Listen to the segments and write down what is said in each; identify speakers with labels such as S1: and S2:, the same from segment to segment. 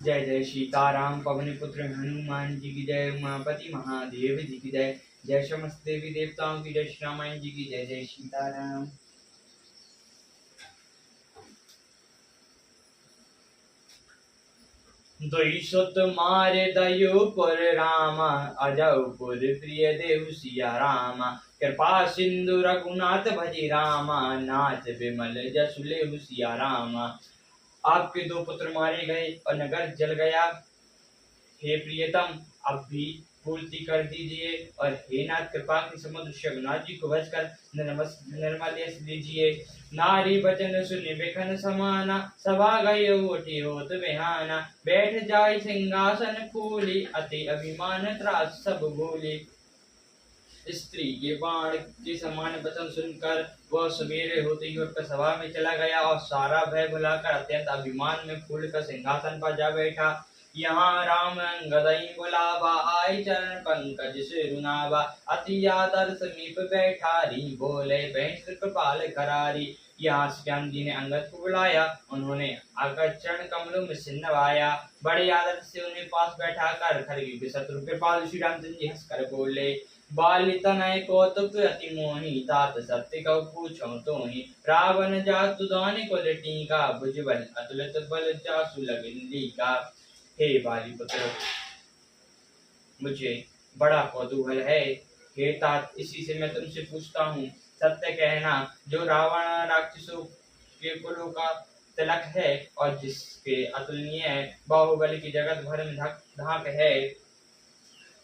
S1: जय जय सीताराम पवन पुत्र हनुमान जी की जय, उमापति महादेव जी की जय, जय समस्त देवी देवताओं की जय, श्री रामायण जी की जय। जय सीताराम। द्वैसुत मारे दयुपुर रामा, अजौपुर प्रिय देहु सिया रामा, कृपा सिंधु रघुनाथ भजी रामा, नाथ विमल जसु लेहु सिया रामा। आपके दो पुत्र मारे गए और नगर जल गया, हे प्रियतम अब भी पूर्ति कर दीजिए, और हे नाथ कृपा के समुद्र शगुनाथ जी को बचकर निर्मल यश दीजिए। नारी बचन सुनि बिखन समाना, सभा गए उठी होत बिहाना, बैठ जाय सिंहासन फूली, अति अभिमान त्रास सब भूली। स्त्री के बाण के समान वचन सुनकर वह सवेरे होते ही उठकर सभा में चला गया, और सारा भय भुलाकर अत्यंत अभिमान में फूलकर सिंहासन पर जा बैठा। यहाँ राम अंगदई बुलावा, आई चरण पंकज सिरुनावा, अति आदर समीप बैठारी, बोले भैंस कृपाल करारी। यहाँ श्याम जी ने अंगद को बुलाया, उन्होंने आकर चरण कमलों में सिर नवाया, बड़े आदर से उन्हें पास बैठा कर खड़गे के शत्रु कृपाल श्री रामचंद्र जी हंसकर बोले, बाली तनय कौतुक अति मोही, तात सत्य कौ पूछो तो ही, रावण जातु दानि कुल टीका, भुजबल अतुलित बल जासु लगिन लीका। हे बाली पुत्र, मुझे बड़ा कौतूहल है, हे तात इसी से मैं तुमसे पूछता हूँ, सत्य कहना, जो रावण राक्षसों के कुलों का तिलक है और जिसके अतुलनीय बाहुबल की जगत भर में धाक है,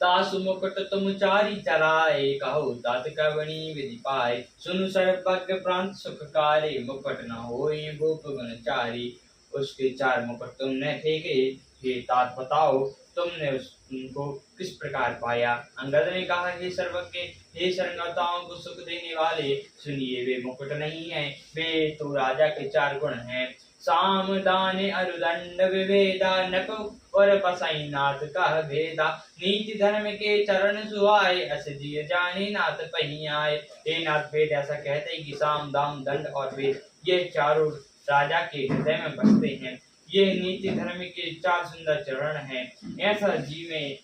S1: तासु मुकुट तुम चारी चराए, कहो तात कवनी विधि पाए, सुनु सर्वज्ञ प्रांत सुखकारी, मुकुट न होई भूप गुण चारी। उसके चार मुकुट तुमने फेंके, हे तात बताओ तुमने उनको किस प्रकार पाया। अंगद ने कहा, हे सर्वज्ञ, हे शरणदाताओं को सुख देने वाले, सुनिए वे मुकुट नहीं है, वे तो राजा के चार गुण हैं, साम दान अरुदंड विवेदा, नको और पसाई नाथ कह भेदा, नीति धर्म के चरण सुहाए, अस जिय जाने नाथ पही आए। हे नाथ, वेद ऐसा कहते हैं कि साम दाम दंड और वेद ये चारों राजा के हृदय में बसते हैं, ये नीति धर्म के चार सुंदर चरण हैं। ऐसा जी में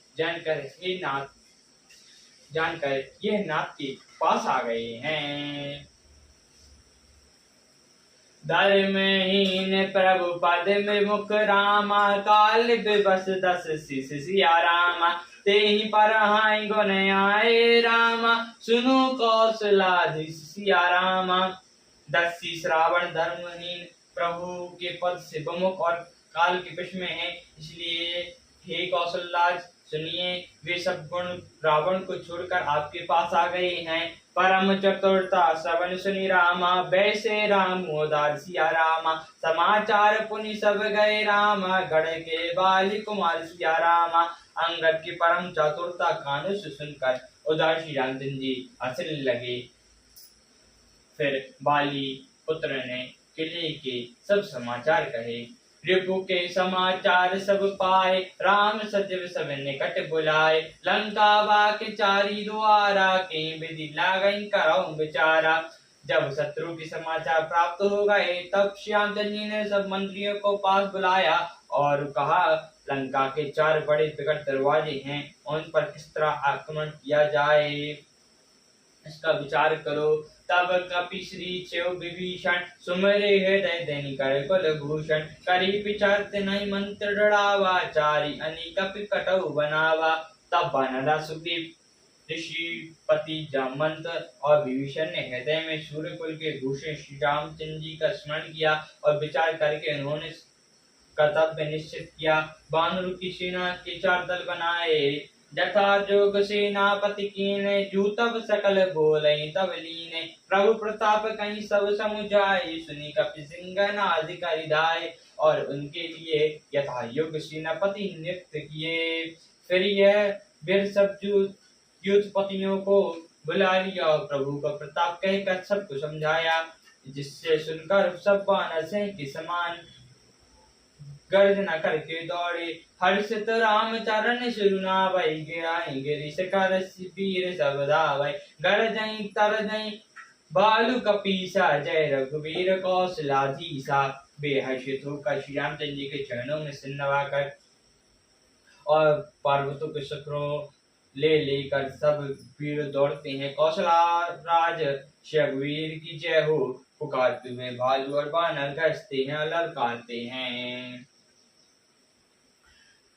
S1: जानकर यह नाथ के पास आ गए हैं। धर्महीन प्रभु पद में मुख रामा, काल बस दस शिष सिया रामा, ते ही पर हाय गुण आए रामा, सुनो कौशलाधीश सिया रामा। 10 शीश रावण धर्महीन प्रभु के पद से विमुख और काल के वश में है, इसलिए हे कौशलराज सुनिए, वे सब गुण रावण को छोड़कर आपके पास आ गए हैं। परम चतुरता सबन सुनि रामा, वैसे राम उदार सिया रामा, समाचार पुनि सब गए रामा, गढ़ के बाली कुमार सिया रामा। अंगद की परम चतुरता कानों से सुनकर उदार श्री रामचंद्र जी हंसने लगे। फिर बाली पुत्र ने किले के सब समाचार कहे। रिपु के समाचार सब पाए, राम सचिव सब निकट बुलाए, लंका के चारी द्वारा, के विधि लागई करौ विचारा। जब शत्रु के समाचार प्राप्त हो गए, तब श्यामचंद्र जी ने सब मंत्रियों को पास बुलाया और कहा, लंका के 4 बड़े विकट दरवाजे हैं, उन पर किस तरह आक्रमण किया जाए, इसका विचार करो। तब कपि श्री चेव विभीषण, सुमरे हृदय दैनि कर कुल भूषण, करी विचार नहीं मंत्र डरावा, चारी अनि कपि कटौ बनावा। तब बनरा सुग्रीव ऋषिपति जामवंत और विभीषण ने हृदय में सूर्यकुल के भूषण श्री रामचंद्र जी का स्मरण किया और विचार करके उन्होंने कर्तव्य निश्चित किया। वानरों की सेना के 4 दल बनाए, जथा जोग सेनापति कीने, जूतब सकल बोले तब लीने, प्रभु प्रताप कहीं सब समुझाए, सुनी कपि सिंह धाये, और उनके लिए यथा योग्य सेनापति नियुक्त किए। फिर यह वीर सब युद्धपतियों को बुला लिया और प्रभु का प्रताप कहकर सबको समझाया, जिससे सुनकर सब वानर सिंह के समान गर्जना करके दौड़े। हर्षित राम चरण सिरुनावै, गिराई गिरि शिखर वीर सब धावै, गरजई तरजई बालु कपीसा, जय रघुवीर कौशलाधीसा। बेहर्षित होकर श्री रामचंद्र जी के चरणों में सिर नवाकर और पर्वतों के शिखरों ले लेकर सब वीर दौड़ते हैं। कौशला राज रघुवीर की जय हो, पुकारते हुए भालू और बानर गरजते हैं, ललकारते हैं।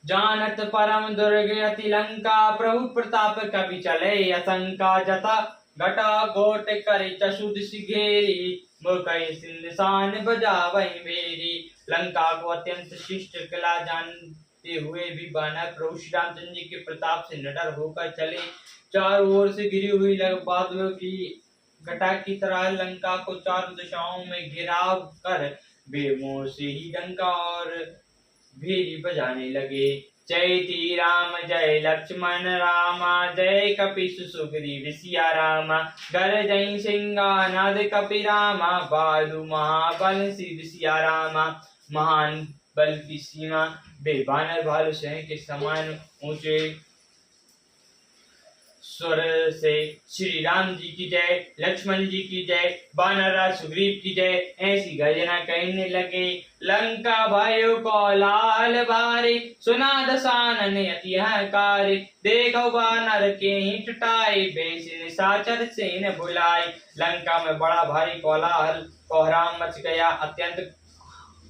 S1: जानत परम दुर्ग अति लंका, प्रभु प्रताप कवि चले असंका। जता घटा घोट कर चशुद सिघेरी, मुकई सिंधसान बजावई बेरी। लंका को अत्यंत शिष्ट किला जानते हुए भी बानर प्रभु श्री रामचंद्र जी के प्रताप से निडर होकर चले। चारों ओर से घिरी हुई बादलों की घटा की तरह लंका को चारों दिशाओं में घिराव कर बेमोह से ही डंका और भेरी बजाने लगे। जय श्री राम जय लक्ष्मण रामा, जय कपीश सुग्रीव सिया रामा। गरजई सिंगानाद कपि रामा, बालु महाबल सिद्ध सिया रामा। महान बल की सीमा, बेबानर भालू सिंह के समान ऊंचे स्वर से श्री राम जी की जय, लक्ष्मण जी की जय, बानरराज सुग्रीव की जय ऐसी गर्जना कहने लगे। लंका भयो को लाल बारे, सुना दसानन अति हंकारे। देखो बानर के ही टटाई, बेस निशाचर सेन बुलाई। लंका में बड़ा भारी कोलाहल कोहराम मच गया। अत्यंत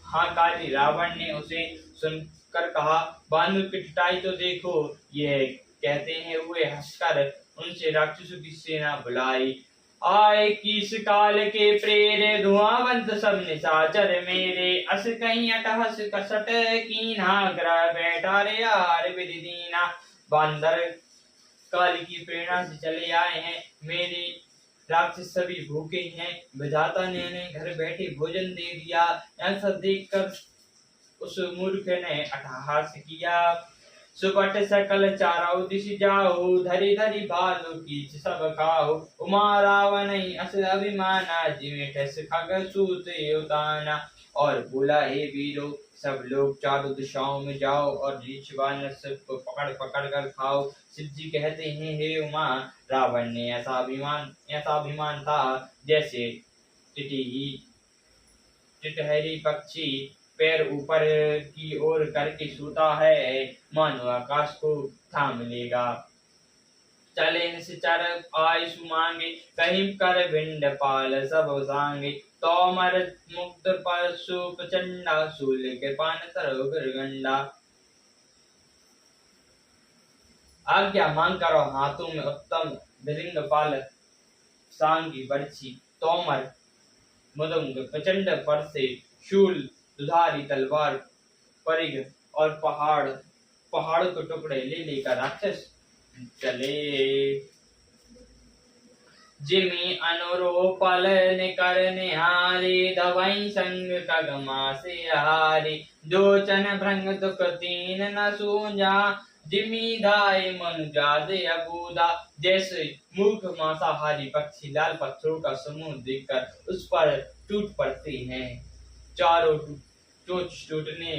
S1: हाहाकारी रावण ने उसे सुनकर कहा, बानर की टटाई तो देखो। ये कहते हैं हुए हंसकर उनसे राक्षसों की सेना बुलाई। आए किस काल के प्रेरे, धुआंवंत सब निशाचर मेरे। अस कहीं अटहस कसट कीना, ग्रह बैठा रे यार विधि दीना। बांदर काल की प्रेरणा से चले आए हैं, मेरे राक्षस सभी भूखे हैं। विधाता ने घर बैठे भोजन दे दिया। ऐसा देखकर उस मूर्ख ने अट्टहास किया। सुपट सकल चारौ दिश जाओ, धरी धरी भालू कीच सब खाओ। उमा रावण अस अभिमाना, जिमे ठस खग सूत उताना। और बोला, हे वीरों, सब लोग चारों दिशाओं में जाओ और रीछ बानर सबको पकड़ पकड़ कर खाओ। शिव जी कहते हैं, हे उमा, रावण ने ऐसा अभिमान था जैसे टिटहरी पक्षी पैर ऊपर की ओर करके सोता है, मानो आकाश को थाम लेगा। चले निश्चर आयु मांगे, कहीं कर भिंड पाल सब सांगे। तोमर मुक्त परशु प्रचंडा, शूल कृपान तरु गंडा। आज्ञा मांग करो, हाथों में उत्तम भिलिंग पाल सांगी बरछी। तोमर मदंग प्रचंड परसे, शूल दुधारी तलवार, परिघ और पहाड़ के टुकड़े ले लेकर राक्षस चले। जिमी अनुरूपल निकर निहारी, दवाई संग कगमा से हारी। जोचन भृंग दुख तीन न सूझा, जिमी धाय मनुजाद अबूदा। जैसे मूर्ख मांसाहारी पक्षी लाल पत्थरों का समूह देखकर उस पर टूट पड़ते हैं, चारों चोंच टूटने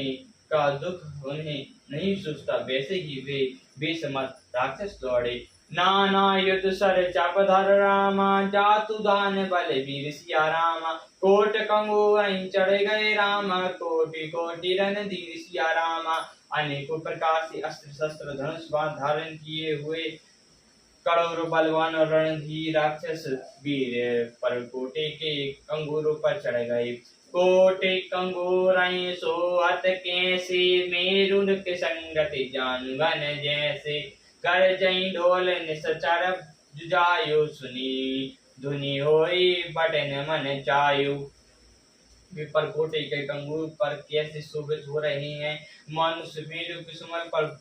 S1: का दुख उन्हें नहीं सूझता, वैसे ही वे बेसमर्थ राक्षस दौड़े। नाना युद्ध सर चापधर रामा, जातु दान बल वीर सिया रामा। कोट कंगोर चढ़ गए रामा, कोटि कोटि रणधीर सिया रामा। अनेकों प्रकार से अस्त्र शस्त्र धनुष बाण धारण किए हुए करोड़ों बलवान और रणधीर राक्षस वीर परकोटे के कंगोरों पर चढ़ गए। कोटि कंगोर सोअत कैसे, मेरुन के संगति जानगन जैसे। कर जई ढोल निश्चर जुजायो, सुनी धुनि होई बटन मन चायु। परकोटे के कंगूर पर कैसे शोभित हो रहे हैं, मनुष्य मेरु के सुमल पर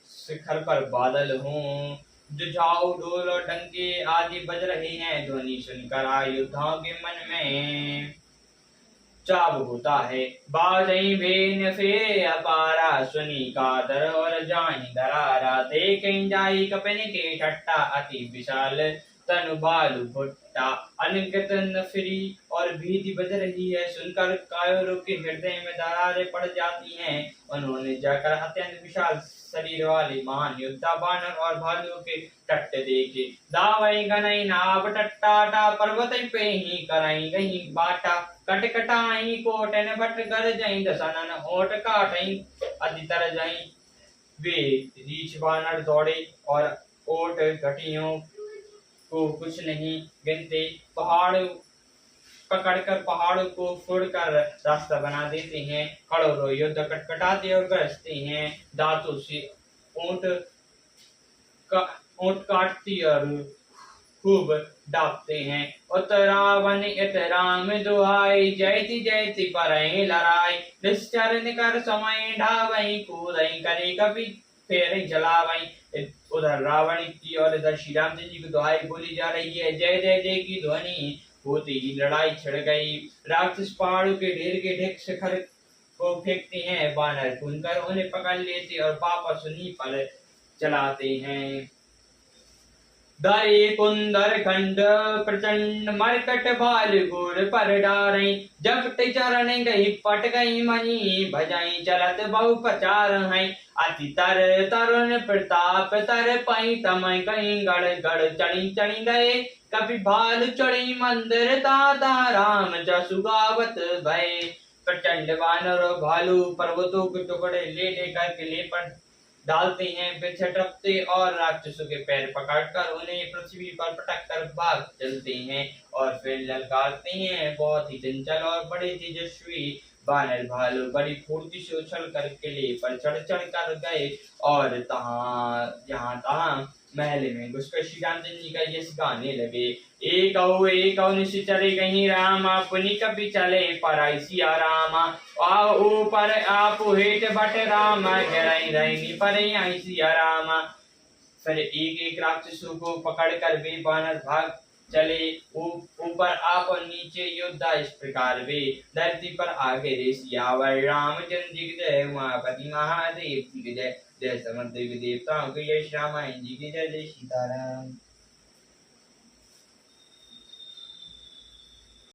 S1: शिखर पर बादल हों। जुझाऊ ढोल और डंके आदि बज रहे हैं, ध्वनि सुनकर आयुधाओं के मन में चाव होता है। बाजई भेन फेरे अपारा, सुनी कादर और जाहि दरारा। देखें जाई कपिन के ठट्टा, अति विशाल तनु बालू भुट्टा। अनगिनत नफरी और भीति बज रही है, सुनकर कायरों के हृदय में दरारें पड़ जाती हैं। उन्होंने जाकर अत्यंत विशाल शरीर वाले महान योद्धा बानर और भालुओं के टट्ट देखे। दावई गनई नाव टट्टाटा पर्वत पे ही करई गही बाटा। कटकटाई कोटन बट गर जई दसनन ओट काटई अति तर जई। वे रीछ बानर दौड़े और ओट घटियों को कुछ नहीं गिनते। पहाड़ पकड़कर पहाड़ों को फोड़कर रास्ता बना देते हैं। करोड़ों योद्धा कटकटाते और गरजते हैं। दांतों से ऊंट ऊंट काटती और खूब डांपते हैं। उत रावण इत राम दुहाई जयति जयति परहि लड़ाई। निश्चर निकर समय ढावई कूदई करे कपि फेर जलावई। उधर रावण की और इधर श्री रामचंद्र जी की दुहाई बोली जा रही है। जय जय जय की ध्वनि होते ही लड़ाई छिड़ गई। राक्षस पहाड़ों के ढेर के ढेर शिखर को फेंकते हैं। बानर भूनकर उन्हें पकड़ लेते और वापस उन्हीं पर चलाते हैं। दरे कुंदर खंड प्रचंड मरकट भाल गुर पर डारई। जपट चरण गई पट गई मनी भजाई चलत बहु प्रचार है। अति तर तरुण प्रताप तर पई तमय गई गड़ गड़ चढ़ी चढ़ी गए। कभी भाल चढ़ी मंदिर ताता राम जसु गावत भय। प्रचंड वानर और भालू पर्वतों के टुकड़े ले लेकर किले पर डालते हैं। वे झटकते और राक्षसों के पैर पकड़कर उन्हें पृथ्वी पर पटक कर भाग चलते हैं और फिर ललकारते हैं। बहुत ही चंचल और बड़े तेजस्वी बानर भालू बड़ी फुर्ती से उछल कर किले पर चढ़ चढ़ कर गए और जहां तहां महल में घुसकर श्री रामचंद्र जी का यश गाने लगे। एक औ निश्चरे गही रामा पुनि कपि चले पर सिया रामा। आ ऊपर आप हेठ बट रामा गरई रैनी पर आई सिया रामा। फिर एक एक राक्षसों को पकड़कर वे बानर भाग चले। ऊपर आप और नीचे योद्धा इस प्रकार वे धरती पर आगे रे। सियावर रामचंद्र जी की जय, उमापति महादेव जी की जय, जय समस्त देवताओं की जय, श्री रामायण जी की जय, जय सीताराम।